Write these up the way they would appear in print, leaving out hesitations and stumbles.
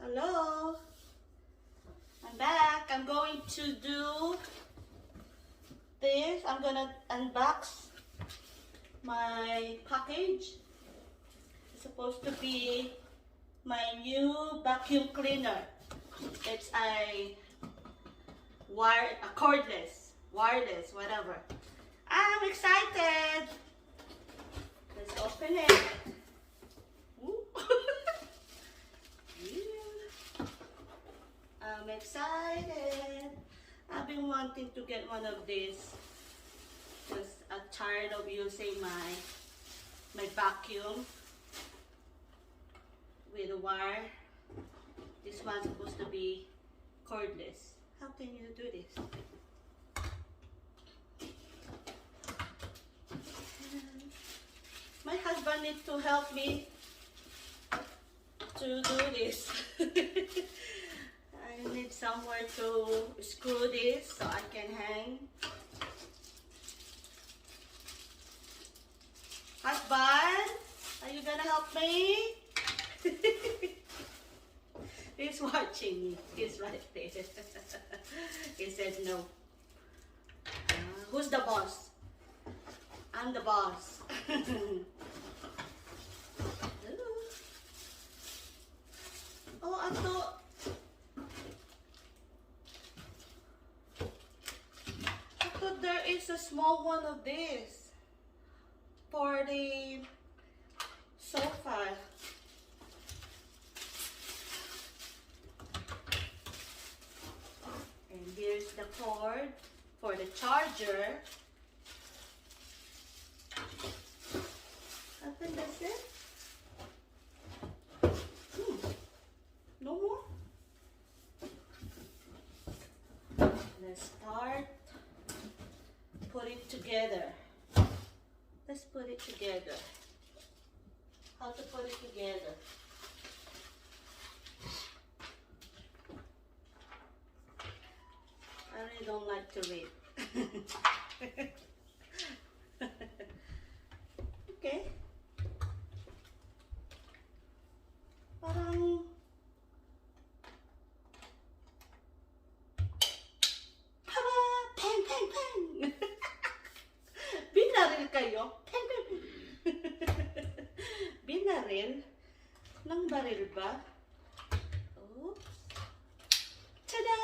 Hello, I'm back. I'm going to do this. I'm gonna unbox my package. It's supposed to be my new vacuum cleaner. It's a cordless, wireless, whatever. I'm excited. Let's open it. I'm excited. I've been wanting to get one of these because I'm tired of using my vacuum with a wire. This one's supposed to be cordless. How can you do this? My husband needs to help me to do this. I need somewhere to screw this so I can hang. Husband, are you gonna help me? He's watching me. He's right there. He said no. Who's the boss? I'm the boss. Oh, I thought there is a small one of this for the sofa. And here's the cord for the charger. I think that's it. No more? Let's start. Put it together. Let's put it together. How to put it together? I really don't like to read. Okay. Parang binaril kayo? Binaril? Ng baril ba? Oops. Tada!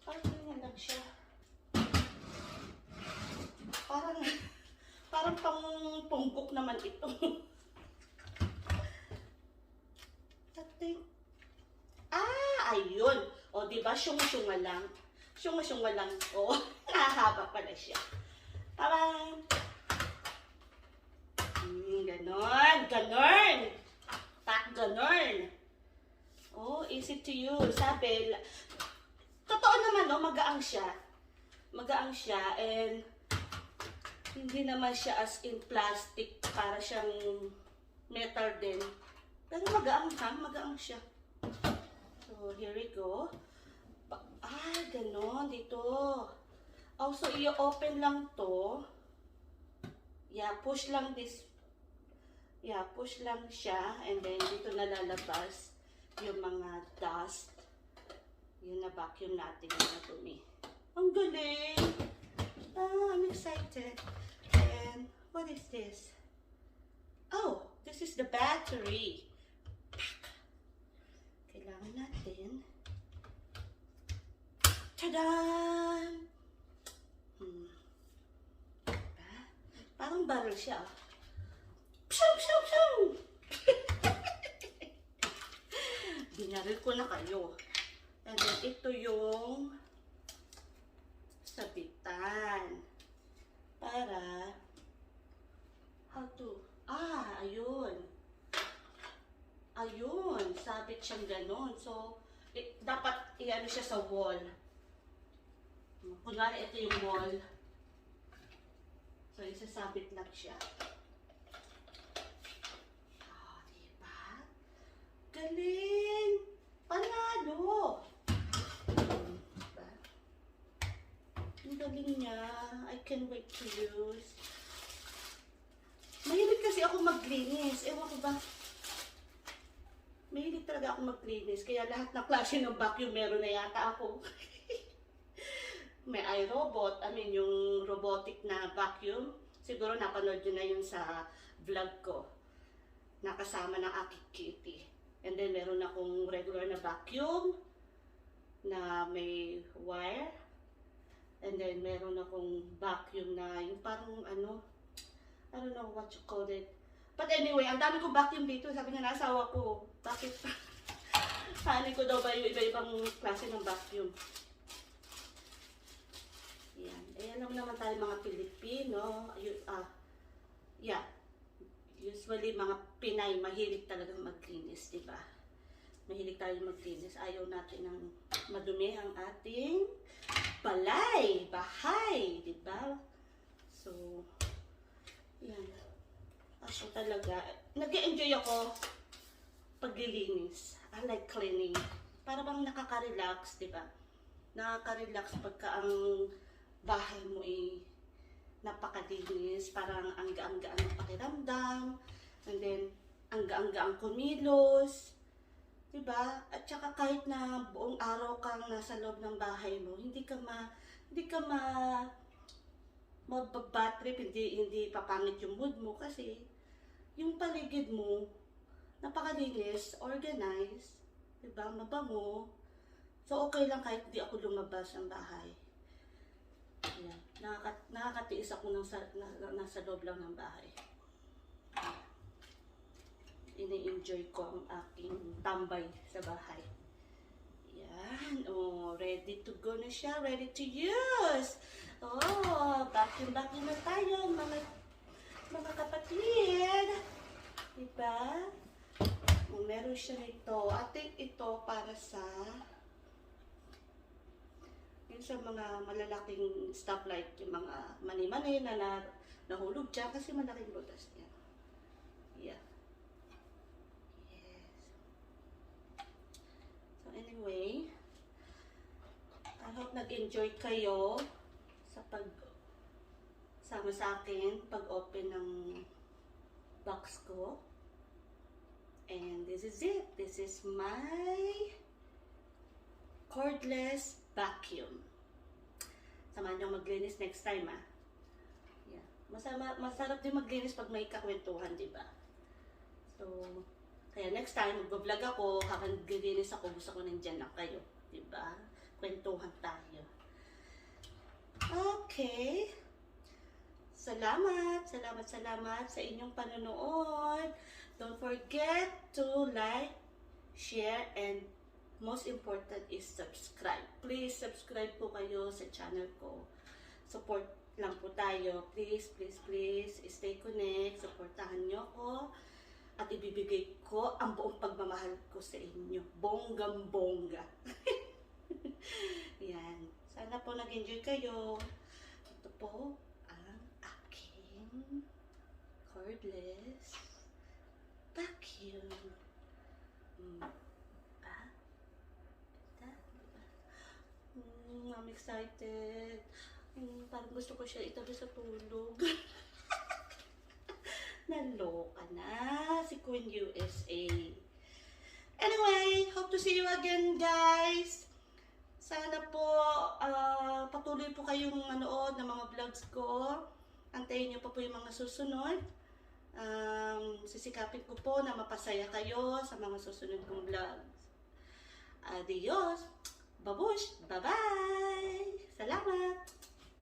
Ganyan lang siya. Parang pang-punggok naman ito. I think. Ayun. O, diba? Syunga-syunga lang. Syunga-syunga lang. O, nahahaba pala siya. Parang, ganon. Ganon. Ganon. Oh, easy to use. Sabi, totoo naman, no? Magaang siya. Magaang siya. And, hindi naman siya as in plastic, para siyang metal din. Pero magaang ha, magaang siya. So, here we go. Ganon, dito. Also, i-open lang to. Yeah, push lang this. Yeah, push lang siya. And then, dito nalalabas yung mga dust. Yung na-vacuum natin yung natumi. Ang galing! I'm excited. And what is this? Oh, this is the battery. Kailangan natin. Tada! Parang barrel siya. Pshaw, pshaw, pshaw! Binaril ko na kayo. And then ito yung sabitan. Para, how to, ayun. Ayun, sabit siyang ganon. So, dapat i-ano siya sa wall. Kunwari, ito yung wall. So, isasabit lang siya. Diba? Galing! can't wait to use. Mahilig kasi ako maglinis. Ewan ko ba? Mahilig talaga ako maglinis. Kaya lahat ng klase ng vacuum meron na yata ako. May iRobot. Yung robotic na vacuum. Siguro napanood nyo na yun sa vlog ko. Nakasama ng aking kitty. And then meron akong regular na vacuum na may wire. And then meron akong vacuum na yung parang I don't know what you call it. But anyway, ang dami kong vacuum dito. Sabi nga ng asawa ko, bakit? Hani ko daw ba yung iba-ibang klase ng vacuum? Yan. Alam naman tayo mga Pilipino. Yeah. Usually, mga Pinay, mahilig talagang maglinis, di ba? Mahilig tayo maglinis. Ayaw natin ng madumi ang ating balay, bahay, di ba? So, yan. Ako talaga, nag-enjoy ako paglilinis. I like cleaning. Para bang nakaka-relax, di ba? Nakaka-relax pagka ang bahay mo napakalinis, parang ang gaan-gaan ng pakiramdam, and then ang gaan-gaan kumilos, diba? At saka kahit na buong araw kang nasa loob ng bahay mo, hindi ka mababad trip, hindi papangit yung mood mo kasi yung paligid mo napakalinis, organized, diba? Mabango. So okay lang kahit di ako lumabas ng bahay. Yan. Nakakatiis ako nasa loob lang ng bahay. Ini-enjoy ko ang aking tambay sa bahay. Yan. Oh, ready to go na siya. Ready to use. Oh, vacuum na tayo, mga kapatid. Diba? Oh, meron siya nito. I think ito para sa mga malalaking stoplight, yung mga mani-mani na nahulog dyan kasi malaking butas niya. Yeah. Yes. So anyway, I hope nag-enjoy kayo sa sama sa akin pag-open ng box ko. And this is it. This is my cordless vacuum. Samahan niyong maglinis next time, ah. Yeah. Masarap din maglinis pag may kakwentuhan, di ba? So, kaya next time, mag-vlog ako, habang naglilinis ako, gusto ko nandyan lang kayo, di ba? Kwentuhan tayo. Okay. Salamat sa inyong panonood. Don't forget to like, share, and most important is subscribe. Please subscribe po kayo sa channel ko. Support lang po tayo. Please, please, please stay connect. Supportahan nyo ko. At ibibigay ko ang buong pagmamahal ko sa inyo. Bonggang-bongga. Yan. Sana po nag-enjoy kayo. Ito po ang aking cordless vacuum. I'm excited. Parang gusto ko siya itabi sa tulog. Naloka na si Queen USA. Anyway, hope to see you again, guys. Sana po patuloy po kayong manood ng mga vlogs ko. Antayin niyo pa po yung mga susunod. Sisikapin ko po na mapasaya kayo sa mga susunod kong vlogs. Adios! Babush! Bye-bye! Salamat!